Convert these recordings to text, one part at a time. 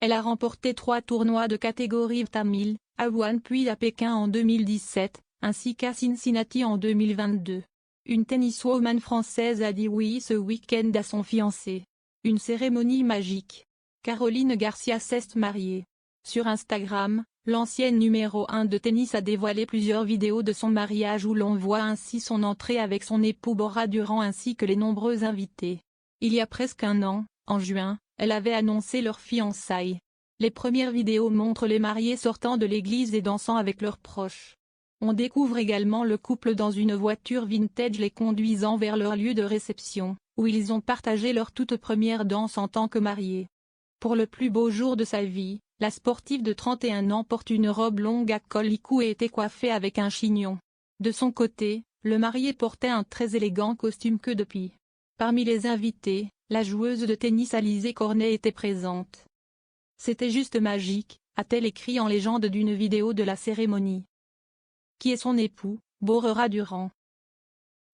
Elle a remporté 3 tournois de catégorie Tamil, à Wuhan puis à Pékin en 2017, ainsi qu'à Cincinnati en 2022. Une tenniswoman française a dit oui ce week-end à son fiancé. Une cérémonie magique. Caroline Garcia s'est mariée. Sur Instagram, l'ancienne numéro 1 de tennis a dévoilé plusieurs vidéos de son mariage où l'on voit ainsi son entrée avec son époux Bora Durand ainsi que les nombreux invités. Il y a presque un an, en juin, elle avait annoncé leur fiançailles. Les premières vidéos montrent les mariés sortant de l'église et dansant avec leurs proches. On découvre également le couple dans une voiture vintage les conduisant vers leur lieu de réception, où ils ont partagé leur toute première danse en tant que mariés. Pour le plus beau jour de sa vie, la sportive de 31 ans porte une robe longue à col licou et était coiffée avec un chignon. De son côté, le marié portait un très élégant costume queue de pie. Parmi les invités, la joueuse de tennis Alizé Cornet était présente. C'était juste magique, a-t-elle écrit en légende d'une vidéo de la cérémonie. Qui est son époux, Bora Durand.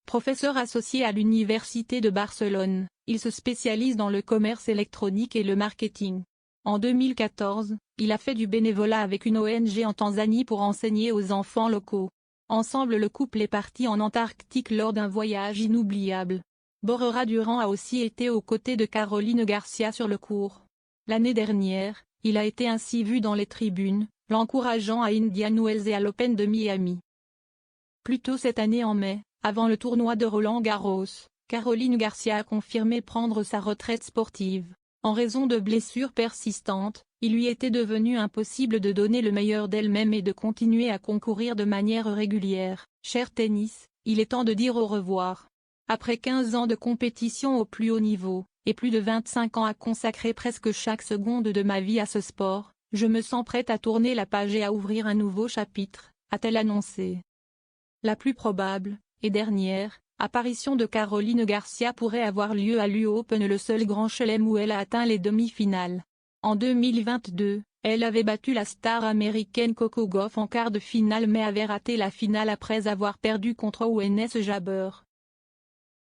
Professeur associé à l'Université de Barcelone, il se spécialise dans le commerce électronique et le marketing. En 2014, il a fait du bénévolat avec une ONG en Tanzanie pour enseigner aux enfants locaux. Ensemble le couple est parti en Antarctique lors d'un voyage inoubliable. Bora Durand a aussi été aux côtés de Caroline Garcia sur le court. L'année dernière, il a été ainsi vu dans les tribunes, l'encourageant à Indian Wells et à l'Open de Miami. Plus tôt cette année en mai, avant le tournoi de Roland-Garros, Caroline Garcia a confirmé prendre sa retraite sportive. En raison de blessures persistantes, il lui était devenu impossible de donner le meilleur d'elle-même et de continuer à concourir de manière régulière. Cher tennis, il est temps de dire au revoir. Après 15 ans de compétition au plus haut niveau, et plus de 25 ans à consacrer presque chaque seconde de ma vie à ce sport, je me sens prête à tourner la page et à ouvrir un nouveau chapitre, a-t-elle annoncé. La plus probable, et dernière, apparition de Caroline Garcia pourrait avoir lieu à l'US Open, le seul grand chelem où elle a atteint les demi-finales. En 2022, elle avait battu la star américaine Coco Gauff en quart de finale mais avait raté la finale après avoir perdu contre Ons Jabeur.